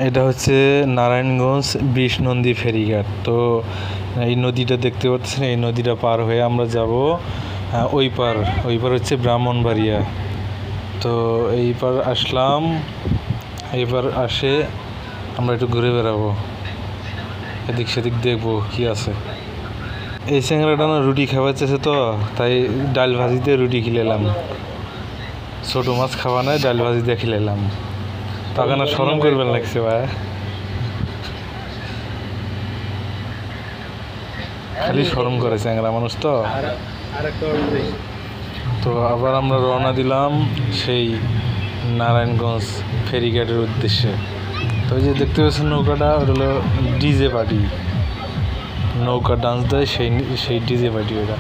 এটা হচ্ছে নারায়ণগঞ্জ বিষনন্দী ফেরিঘাট। তো এই নদীটা দেখতে পাচ্ছেন, এই নদীটা পার হয়ে আমরা যাব ওই পার হচ্ছে ব্রাহ্মণবাড়িয়া। তো এই পার আসলাম, এইবার আসে আমরা একটু ঘুরে বেড়াবো, এদিক সেদিক দেখবো কি আছে। এই চ্যাংরাটা না রুটি খাওয়া চেয়েছে, তো তাই ডাল ভাজিতে রুটি খেলেলাম। ছোটো মাছ খাওয়া নয়, ডাল ভাজিতে খেলেলাম। তখন আর স্মরণ করবেন লাগছে ভাই, খালি স্মরণ করে চ্যাংরা মানুষ তো। তো আবার আমরা রওনা দিলাম সেই নারায়ণগঞ্জ ফেরিঘাটের উদ্দেশ্যে। তো ওই যে দেখতে পাচ্ছেন নৌকাটা, ওটা হলো ডিজে পার্টি, নৌকা ডান্স দেয় সেই ডিজে পার্টি ওটা।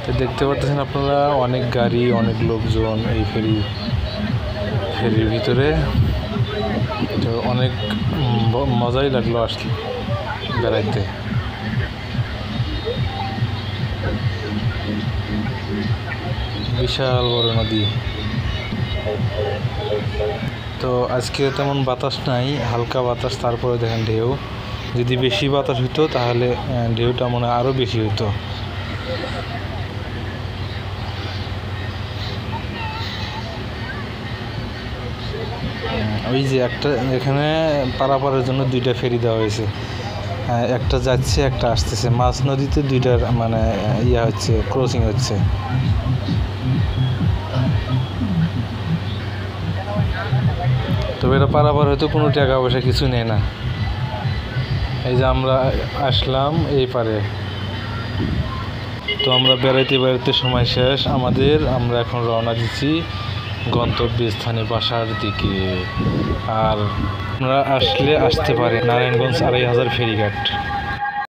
তো দেখতে পাচ্ছেন আপনারা অনেক গাড়ি, অনেক লোকজন এই ফেরির ভিতরে। তো অনেক মজাই লাগলো আসলে বেড়াইতে। বিশাল বড় নদী। তো আজকে তেমন বাতাস নাই, হালকা বাতাস, তারপরে দেখেন ঢেউ। যদি বেশি বাতাস হইতো তাহলে ঢেউটা মনে হয় আরও বেশি হইতো। ওই যে একটা এখানে পারাপারের জন্য দুইটা ফেরি দেওয়া হয়েছে, একটা যাচ্ছে একটা আসতেছে। মাঝ নদীতে দুইটার মানে হচ্ছে, ক্রসিং হচ্ছে। তবে এটা পারাপার হয়তো কোনো টাকা পয়সা কিছু নেই না। এই যে আমরা আসলাম এই পারে। তো আমরা বেড়াইতে বেড়াইতে সময় শেষ আমাদের, আমরা এখন রওনা দিচ্ছি গন্তব্যস্থানে বাসার দিকে। আর আমরা আসলে আসতে পারে নারায়ণগঞ্জ 2500 ফেরিঘাট।